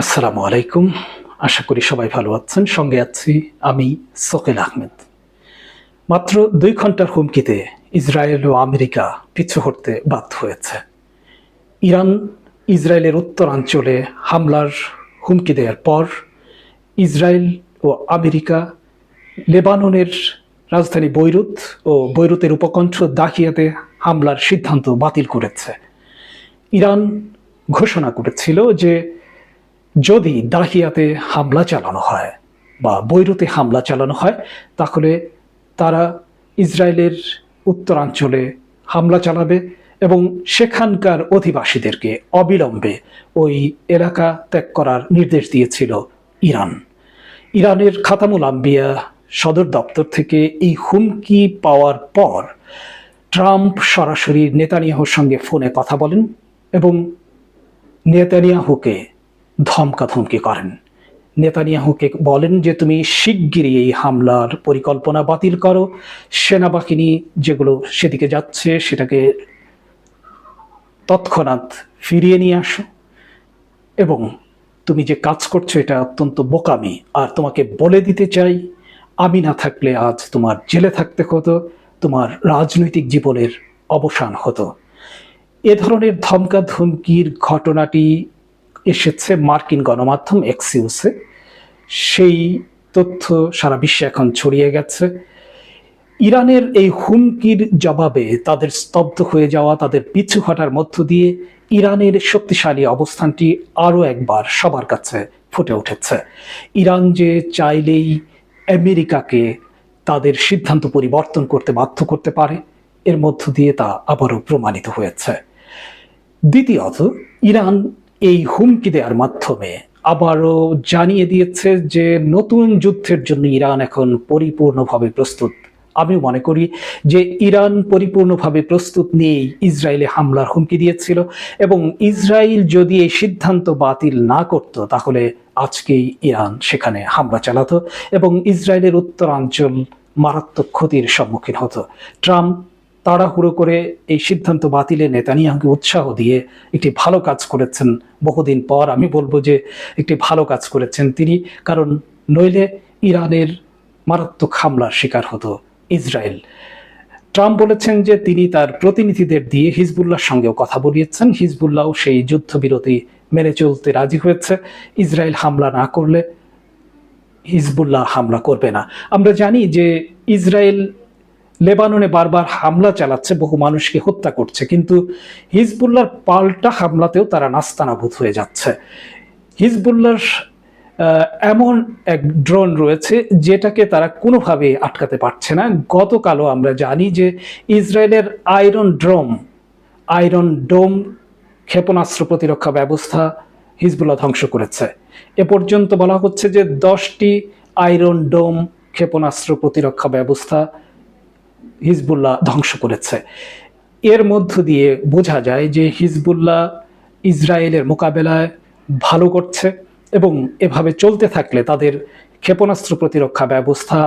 আসসালামু আলাইকুম। আশা করি সবাই ভালো আছেন। সঙ্গে আছি আমি সোহেল আহমেদ। মাত্র ২ ঘন্টার হুমকিতে ইসরায়েল ও আমেরিকা পিছু হটতে বাধ্য হয়েছে। ইরান ইসরায়েলের উত্তরাঞ্চলে হামলার হুমকি দেওয়ার পর ইসরায়েল ও আমেরিকা লেবাননের রাজধানী বৈরুত ও বৈরুতের উপকণ্ঠ দাহিয়াতে হামলার সিদ্ধান্ত বাতিল করেছে। ইরান ঘোষণা করেছিল যে যদি দাহিয়াতে হামলা চালানো হয় বা বৈরুতে হামলা চালানো হয়, তাহলে তারা ইসরায়েলের উত্তরাঞ্চলে হামলা চালাবে এবং সেখানকার অধিবাসীদেরকে অবিলম্বে ওই এলাকা ত্যাগ করার নির্দেশ দিয়েছিল ইরান। ইরানের খাতামুল আম্বিয়া সদর দপ্তর থেকে এই হুমকি পাওয়ার পর ট্রাম্প সরাসরি নেতানিয়াহুর সঙ্গে ফোনে কথা বলেন এবং নেতানিয়াহুকে ধমকাধমকি করেন। নেতানিয়াহুকে বলেন যে তুমি শিগগিরই এই হামলার পরিকল্পনা বাতিল করো, সেনাবাহিনী যেগুলো সেদিকে যাচ্ছে সেটাকে তৎক্ষণাৎ ফিরিয়ে নিয়ে আসো, এবং তুমি যে কাজ করছো এটা অত্যন্ত বোকামি। আর তোমাকে বলে দিতে চাই, আমি না থাকলে আজ তোমার জেলে থাকতে হতো, তোমার রাজনৈতিক জীবনের অবসান হতো। এ ধরনের ধমকাধমকির ঘটনাটি এসেছে মার্কিন গণমাধ্যম এক্সিউসে। সেই তথ্য সারা বিশ্বে এখন ছড়িয়ে গেছে। ইরানের এই হুমকির জবাবে তাদের স্তব্ধ হয়ে যাওয়া, তাদের পিছু হটার মধ্য দিয়ে ইরানের শক্তিশালী অবস্থানটি আরও একবার সবার কাছে ফুটে উঠেছে। ইরান যে চাইলেই আমেরিকাকে তাদের সিদ্ধান্ত পরিবর্তন করতে বাধ্য করতে পারে, এর মধ্য দিয়ে তা আবারও প্রমাণিত হয়েছে। দ্বিতীয়ত, ইরান এই হুমকি দেওয়ার মাধ্যমে আবারও জানিয়ে দিয়েছে যে নতুন যুদ্ধের জন্য ইরান এখন পরিপূর্ণভাবে প্রস্তুত। আমি মনে করি যে ইরান পরিপূর্ণভাবে প্রস্তুত নিয়েই ইসরায়েলে হামলার হুমকি দিয়েছিল, এবং ইসরায়েল যদি এই সিদ্ধান্ত বাতিল না করত তাহলে আজকেই ইরান সেখানে হামলা চালাতো এবং ইসরায়েলের উত্তরাঞ্চল মারাত্মক ক্ষতির সম্মুখীন হতো। ট্রাম্প তাড়াহুড়ো করে এই সিদ্ধান্ত বাতিলে নেতানিয়াহুকে উৎসাহ দিয়ে একটি ভালো কাজ করেছেন। বহুদিন পর আমি বলবো যে একটি ভালো কাজ করেছেন তিনি, কারণ নইলে ইরানের মারাত্মক হামলার শিকার হতো ইসরায়েল। ট্রাম্প বলেছেন যে তিনি তার প্রতিনিধিদের দিয়ে হিজবুল্লাহর সঙ্গেও কথা বলিয়েছেন। হিজবুল্লাহও সেই যুদ্ধবিরতি মেনে চলতে রাজি হয়েছে। ইসরায়েল হামলা না করলে হিজবুল্লাহ হামলা করবে না। আমরা জানি যে ইসরায়েল লেবাননে বারবার হামলা চালাচ্ছে, বহু মানুষকে হত্যা করছে, কিন্তু হিজবুল্লাহর পাল্টা হামলাতেও তারা নাস্তানাবুদ হয়ে যাচ্ছে। হিজবুল্লাহর এমন এক ড্রোন রয়েছে যেটাকে তারা কোনোভাবে আটকাতে পারছে না। গতকালও আমরা জানি যে ইসরায়েলের আয়রন ডোম ক্ষেপণাস্ত্র প্রতিরক্ষা ব্যবস্থা হিজবুল্লাহ ধ্বংস করেছে। এ পর্যন্ত বলা হচ্ছে যে 10টি আয়রন ডোম ক্ষেপণাস্ত্র প্রতিরক্ষা ব্যবস্থা হিজবুল্লাহ ধ্বংস করেছে। এর মধ্য দিয়ে বোঝা যায় যে হিজবুল্লাহ ইসরায়েলের মোকাবেলায় ভালো করছে, এবং এভাবে চলতে থাকলে তাদের ক্ষেপণাস্ত্র প্রতিরক্ষা ব্যবস্থা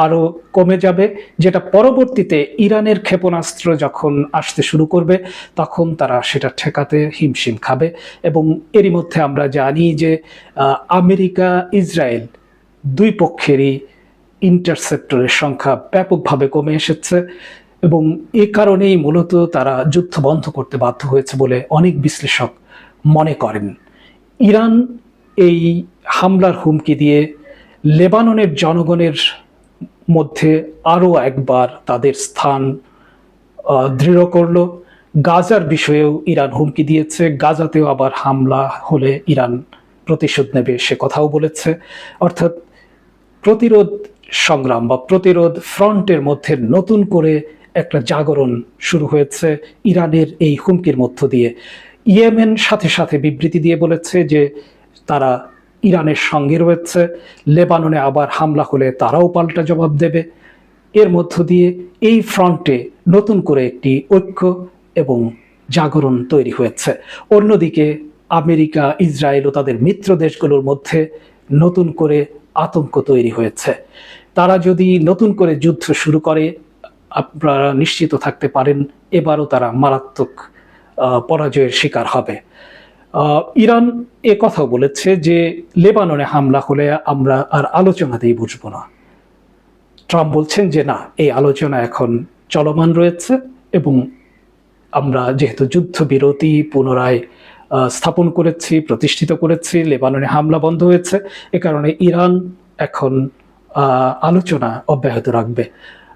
আরও কমে যাবে, যেটা পরবর্তীতে ইরানের ক্ষেপণাস্ত্র যখন আসতে শুরু করবে তখন তারা সেটা ঠেকাতে হিমশিম খাবে। এবং এরই মধ্যে আমরা জানি যে আমেরিকা ইসরায়েল দুই পক্ষেরই ইন্টারসেপ্টরের সংখ্যা ব্যাপকভাবে কমে এসেছে, এবং এ কারণেই মূলত তারা যুদ্ধ বন্ধ করতে বাধ্য হয়েছে বলে অনেক বিশ্লেষক মনে করেন। ইরান এই হামলার হুমকি দিয়ে লেবাননের জনগণের মধ্যে আরও একবার তাদের স্থান দৃঢ় করল। গাজার বিষয়েও ইরান হুমকি দিয়েছে, গাজাতেও আবার হামলা হলে ইরান প্রতিশোধ নেবে সে কথাও বলেছে। অর্থাৎ প্রতিরোধ সংগ্রাম বা প্রতিরোধ ফ্রন্টের মধ্যে নতুন করে একটা জাগরণ শুরু হয়েছে ইরানের এই হুমকির মধ্য দিয়ে। ইয়েমেন সাথে সাথে বিবৃতি দিয়ে বলেছে যে তারা ইরানের সঙ্গে রয়েছে, লেবাননে আবার হামলা হলে তারাও পাল্টা জবাব দেবে। এর মধ্য দিয়ে এই ফ্রন্টে নতুন করে একটি ঐক্য এবং জাগরণ তৈরি হয়েছে। অন্যদিকে আমেরিকা, ইসরায়েল ও তাদের মিত্র দেশগুলোর মধ্যে নতুন করে আতঙ্ক তৈরি হয়েছে। তারা যদি নতুন করে যুদ্ধ শুরু করে, আপনারা নিশ্চিত থাকতে পারেন এবারও তারা মারাত্মক পরাজয়ের শিকার হবে। ইরান এ কথাও বলেছে যে লেবাননে হামলা হলে আমরা আর আলোচনাতেই বুঝবো না। ট্রাম্প বলছেন যে না, এই আলোচনা এখন চলমান রয়েছে এবং আমরা যেহেতু যুদ্ধবিরতি পুনরায় স্থাপন করেছি, প্রতিষ্ঠিত করেছি, লেবাননে হামলা বন্ধ হয়েছে, এ কারণে ইরান এখন আলোচনা অব্যাহত রাখবে।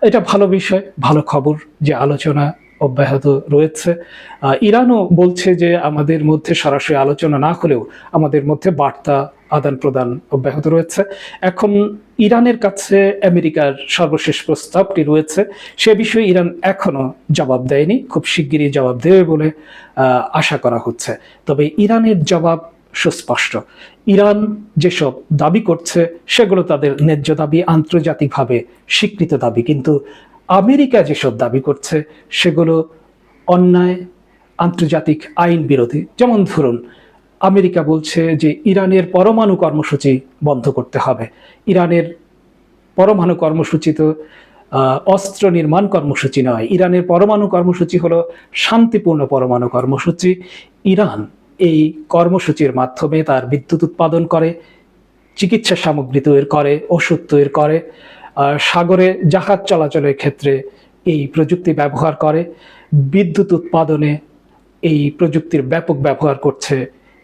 এটা ভালো বিষয়, ভালো খবর যে আলোচনা অব্যাহত রয়েছে। ইরানও বলছে যে আমাদের মধ্যে সরাসরি আলোচনা না হলেও আমাদের মধ্যে বার্তা আদান প্রদান অব্যাহত রয়েছে। এখন ইরানের কাছে আমেরিকার সর্বশেষ প্রস্তাবটি রয়েছে, সে বিষয়ে ইরান এখনো জবাব দেয়নি, খুব শিগগিরই জবাব দেবে বলে আশা করা হচ্ছে। তবে ইরানের জবাব সুস্পষ্ট। ইরান যেসব দাবি করছে সেগুলো তাদের ন্যায্য দাবি, আন্তর্জাতিকভাবে স্বীকৃত দাবি, কিন্তু আমেরিকা যেসব দাবি করছে সেগুলো অন্যায়, আন্তর্জাতিক আইন বিরোধী। যেমন ধরুন, আমেরিকা বলছে যে ইরানের পরমাণু কর্মসূচি বন্ধ করতে হবে। ইরানের পরমাণু কর্মসূচি তো অস্ত্র নির্মাণ কর্মসূচি নয়, ইরানের পরমাণু কর্মসূচি হলো শান্তিপূর্ণ পরমাণু কর্মসূচি। ইরান এই কর্মসূচির মাধ্যমে তার বিদ্যুৎ উৎপাদন করে, চিকিৎসা সামগ্রী তৈরি করে, ওষুধ তৈরি করে, সাগরে জাহাজ চলাচলের ক্ষেত্রে এই প্রযুক্তি ব্যবহার করে, বিদ্যুৎ উৎপাদনে এই প্রযুক্তির ব্যাপক ব্যবহার করছে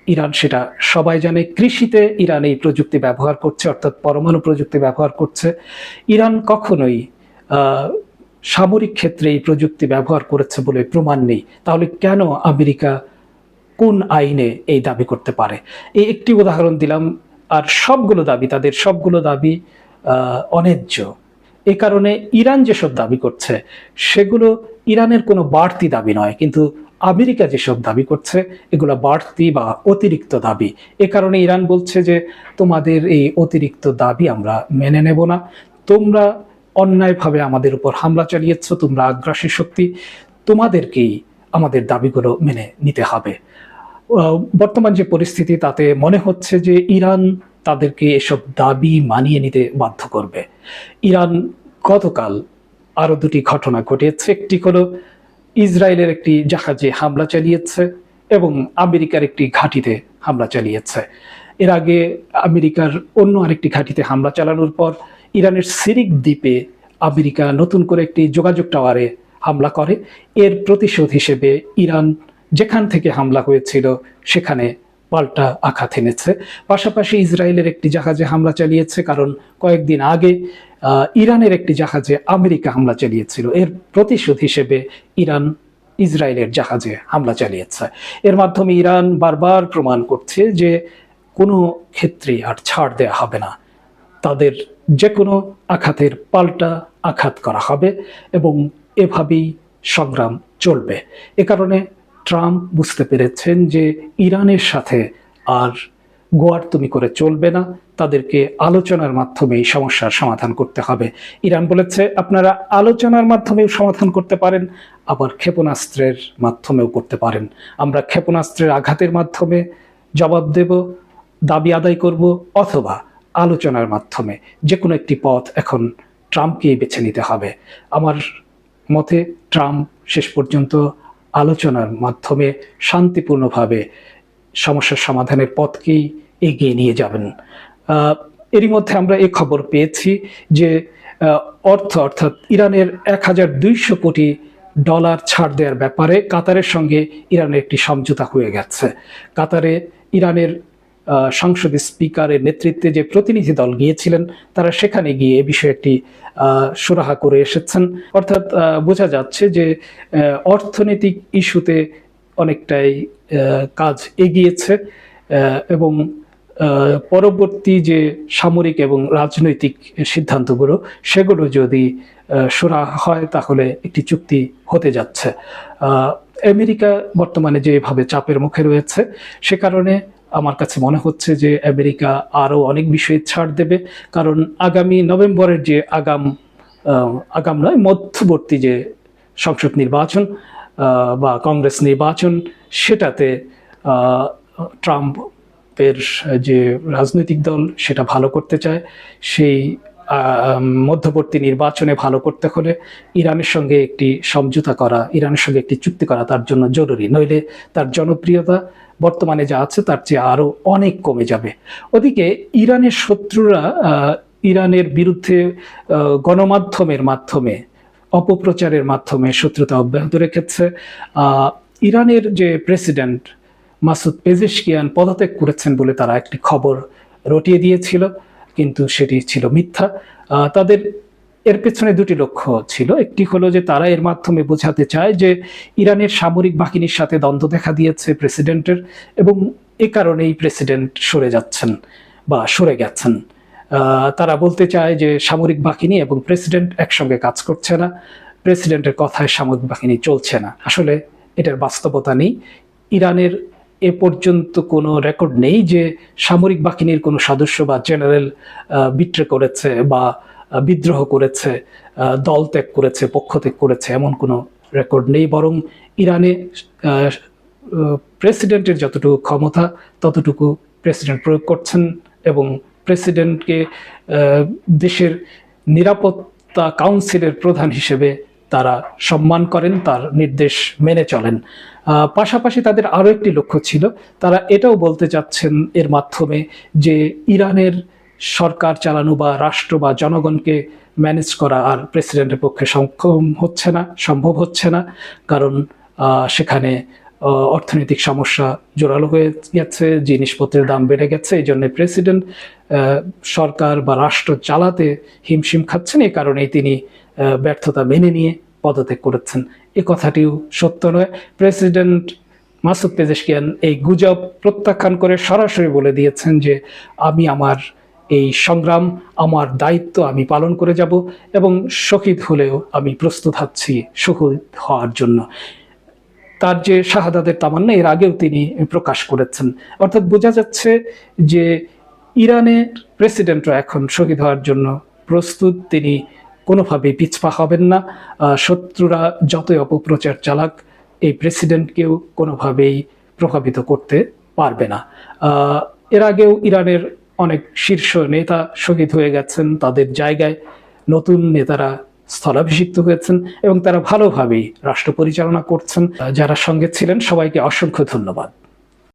ইরান, সেটা সবাই জানে। কৃষিতে ইরান এই প্রযুক্তি ব্যবহার করছে, অর্থাৎ পরমাণু প্রযুক্তি ব্যবহার করছে। ইরান কখনোই সামরিক ক্ষেত্রে এই প্রযুক্তি ব্যবহার করেছে বলে প্রমাণ নেই। তাহলে কেন আমেরিকা কোন আইনে এই দাবি করতে পারে? এই একটি উদাহরণ দিলাম, আর সবগুলো দাবি, তাদের সবগুলো দাবি অন্যায্য। এ কারণে ইরান যেসব দাবি করছে সেগুলো ইরানের কোনো বাড়তি দাবি নয়, কিন্তু আমেরিকা যেসব দাবি করছে এগুলো বাড়তি বা অতিরিক্ত দাবি। এ কারণে ইরান বলছে যে তোমাদের এই অতিরিক্ত দাবি আমরা মেনে নেব না, তোমরা অন্যায়ভাবে আমাদের উপর হামলা চালিয়েছ, তোমরা আগ্রাসী শক্তি, তোমাদেরকেই আমাদের দাবিগুলো মেনে নিতে হবে। বর্তমান যে পরিস্থিতি তাতে মনে হচ্ছে যে ইরান তাদেরকে এসব দাবি মানিয়ে নিতে বাধ্য করবে। ইরান গতকাল আরো দুটি ঘটনা ঘটিয়েছে। একটি হলো ইসরায়েলের একটি জাহাজে হামলা চালিয়েছে এবং আমেরিকার একটি ঘাঁটিতে হামলা চালিয়েছে। এর আগে আমেরিকার অন্য আরেকটি ঘাঁটিতে হামলা চালানোর পর ইরানের সিরিক দ্বীপে আমেরিকা নতুন করে একটি যোগাযোগ টাওয়ারে হামলা করে। এর প্রতিশোধ হিসেবে ইরান যেখান থেকে হামলা হয়েছিল সেখানে পাল্টা আঘাত এনেছে। পাশাপাশি ইসরায়েলের একটি জাহাজে হামলা চালিয়েছে, কারণ কয়েকদিন আগে ইরানের একটি জাহাজে আমেরিকা হামলা চালিয়েছিল। এর প্রতিশোধ হিসেবে ইরান ইসরায়েলের জাহাজে হামলা চালিয়েছে। এর মাধ্যমে ইরান বারবার প্রমাণ করছে যে কোনো ক্ষেত্রে আর ছাড় দেয়া হবে না, তাদের যে কোনো আঘাতের পাল্টা আঘাত করা হবে এবং এভাবেই সংগ্রাম চলবে। এ কারণে ট্রাম্প বুঝতে পেরেছেন যে ইরানের সাথে আর গোয়ার্তুমি করে চলবে না, তাদেরকে আলোচনার মাধ্যমে এই সমস্যার সমাধান করতে হবে। ইরান বলেছে আপনারা আলোচনার মাধ্যমেও সমাধান করতে পারেন, আবার ক্ষেপণাস্ত্রের মাধ্যমেও করতে পারেন। আমরা ক্ষেপণাস্ত্রের আঘাতের মাধ্যমে জবাব দেব, দাবি আদায় করব, অথবা আলোচনার মাধ্যমে। যে কোনো একটি পথ এখন ট্রাম্পকেই বেছে নিতে হবে। আমার মতে ট্রাম্প শেষ পর্যন্ত আলোচনার মাধ্যমে শান্তিপূর্ণভাবে সমস্যার সমাধানের পথকেই এগিয়ে নিয়ে যাবেন। এরই মধ্যে আমরা এই খবর পেয়েছি যে অর্থাৎ ইরানের 1200 কোটি ডলার ছাড় দেওয়ার ব্যাপারে কাতারের সঙ্গে ইরানের একটি সমঝোতা হয়ে গেছে। কাতারে ইরানের সংসদের স্পিকারের নেতৃত্বে যে প্রতিনিধি দল গিয়েছিলেন, তারা সেখানে গিয়ে এ বিষয়ে একটি সুরাহা করে এসেছেন। অর্থাৎ বোঝা যাচ্ছে যে অর্থনৈতিক ইস্যুতে অনেকটাই কাজ এগিয়েছে এবং পরবর্তী যে সামরিক এবং রাজনৈতিক সিদ্ধান্তগুলো সেগুলো যদি সুরাহা হয় তাহলে একটি চুক্তি হতে যাচ্ছে। আমেরিকা বর্তমানে যেভাবে চাপের মুখে রয়েছে, সে কারণে আমার কাছে মনে হচ্ছে যে আমেরিকা আরও অনেক বিষয়ে ছাড় দেবে, কারণ আগামী নভেম্বরের যে আগাম নয় মধ্যবর্তী যে সংসদ নির্বাচন বা কংগ্রেস নির্বাচন, সেটাতে ট্রাম্পের যে রাজনৈতিক দল সেটা ভালো করতে চায়। সেই মধ্যবর্তী নির্বাচনে ভালো করতে হলে ইরানের সঙ্গে একটি সমঝোতা করা, ইরানের সঙ্গে একটি চুক্তি করা তার জন্য জরুরি, নইলে তার জনপ্রিয়তা বর্তমানে যা আছে তার চেয়ে আরো অনেক কমে যাবে। ওদিকে ইরানের শত্রুরা ইরানের বিরুদ্ধে গণমাধ্যমের মাধ্যমে, অপপ্রচারের মাধ্যমে শত্রুতা অব্যাহত রেখেছে। ইরানের যে প্রেসিডেন্ট মাসুদ পেজেশকিয়ান পদত্যাগ করেছেন বলে তারা একটি খবর রটিয়ে দিয়েছিল, কিন্তু সেটি ছিল মিথ্যা। তাদের এর পেছনে দুটি লক্ষ্য ছিল। একটি হলো যে তারা এর মাধ্যমে বোঝাতে চায় যে ইরানের সামরিক বাহিনীর সাথে দ্বন্দ্ব দেখা দিয়েছে প্রেসিডেন্টের, এবং এ কারণেই প্রেসিডেন্ট সরে যাচ্ছেন বা সরে গেছেন। তারা বলতে চায় যে সামরিক বাহিনী এবং প্রেসিডেন্ট একসঙ্গে কাজ করছে না, প্রেসিডেন্টের কথায় সামরিক বাহিনী চলছে না। আসলে এটার বাস্তবতা নেই। ইরানের এ পর্যন্ত কোনো রেকর্ড নেই যে সামরিক বাহিনীর কোনো সদস্য বা জেনারেল বিট্রে করেছে বা বিদ্রোহ করেছে, দল ত্যাগ করেছে, পক্ষ ত্যাগ করেছে, এমন কোনো রেকর্ড নেই। বরং ইরানে প্রেসিডেন্টের যতটুকু ক্ষমতা ততটুকু প্রেসিডেন্ট প্রয়োগ করছেন, এবং প্রেসিডেন্টকে দেশের নিরাপত্তা কাউন্সিলের প্রধান হিসেবে তারা সম্মান করেন, তার নির্দেশ মেনে চলেন। পাশাপাশি তাদের আরও একটি লক্ষ্য ছিল, তারা এটাও বলতে চাচ্ছেন এর মাধ্যমে যে ইরানের সরকার চালানো বা রাষ্ট্র বা জনগণকে ম্যানেজ করা আর প্রেসিডেন্টের পক্ষে সম্ভব হচ্ছে না, কারণ সেখানে অর্থনৈতিক সমস্যা জোরালো হয়ে গেছে, জিনিসপত্রের দাম বেড়ে গেছে। এই জন্য প্রেসিডেন্ট সরকার বা রাষ্ট্র চালাতে হিমশিম খাচ্ছেন, এই কারণেই তিনি ব্যর্থতা মেনে নিয়ে পদত্যাগ করেছেন। এ কথাটিও সত্য নয়। প্রেসিডেন্ট মাসুদ পেজেশকিয়ান এই গুজব প্রত্যাখ্যান করে সরাসরি বলে দিয়েছেন যে আমি আমার এই সংগ্রাম, আমার দায়িত্ব আমি পালন করে যাব, এবং শহীদ হলেও আমি প্রস্তুত আছি শহীদ হওয়ার জন্য। তার যে শাহাদাতের তামান্না এর আগেও তিনি প্রকাশ করেছেন। অর্থাৎ বোঝা যাচ্ছে যে ইরানের প্রেসিডেন্টরা এখন শহীদ হওয়ার জন্য প্রস্তুত, তিনি কোনোভাবেই পিছপা হবেন না। শত্রুরা যতই অপপ্রচার চালাক, এই প্রেসিডেন্টকেও কোনোভাবেই প্রভাবিত করতে পারবে না। এর আগেও ইরানের অনেক শীর্ষ নেতা শহীদ হয়ে গেছেন, তাদের জায়গায় নতুন নেতারা স্থলাভিষিক্ত হয়েছেন, এবং তারা ভালোভাবেই রাষ্ট্র পরিচালনা করছেন। যারা সঙ্গে ছিলেন সবাইকে অসংখ্য ধন্যবাদ।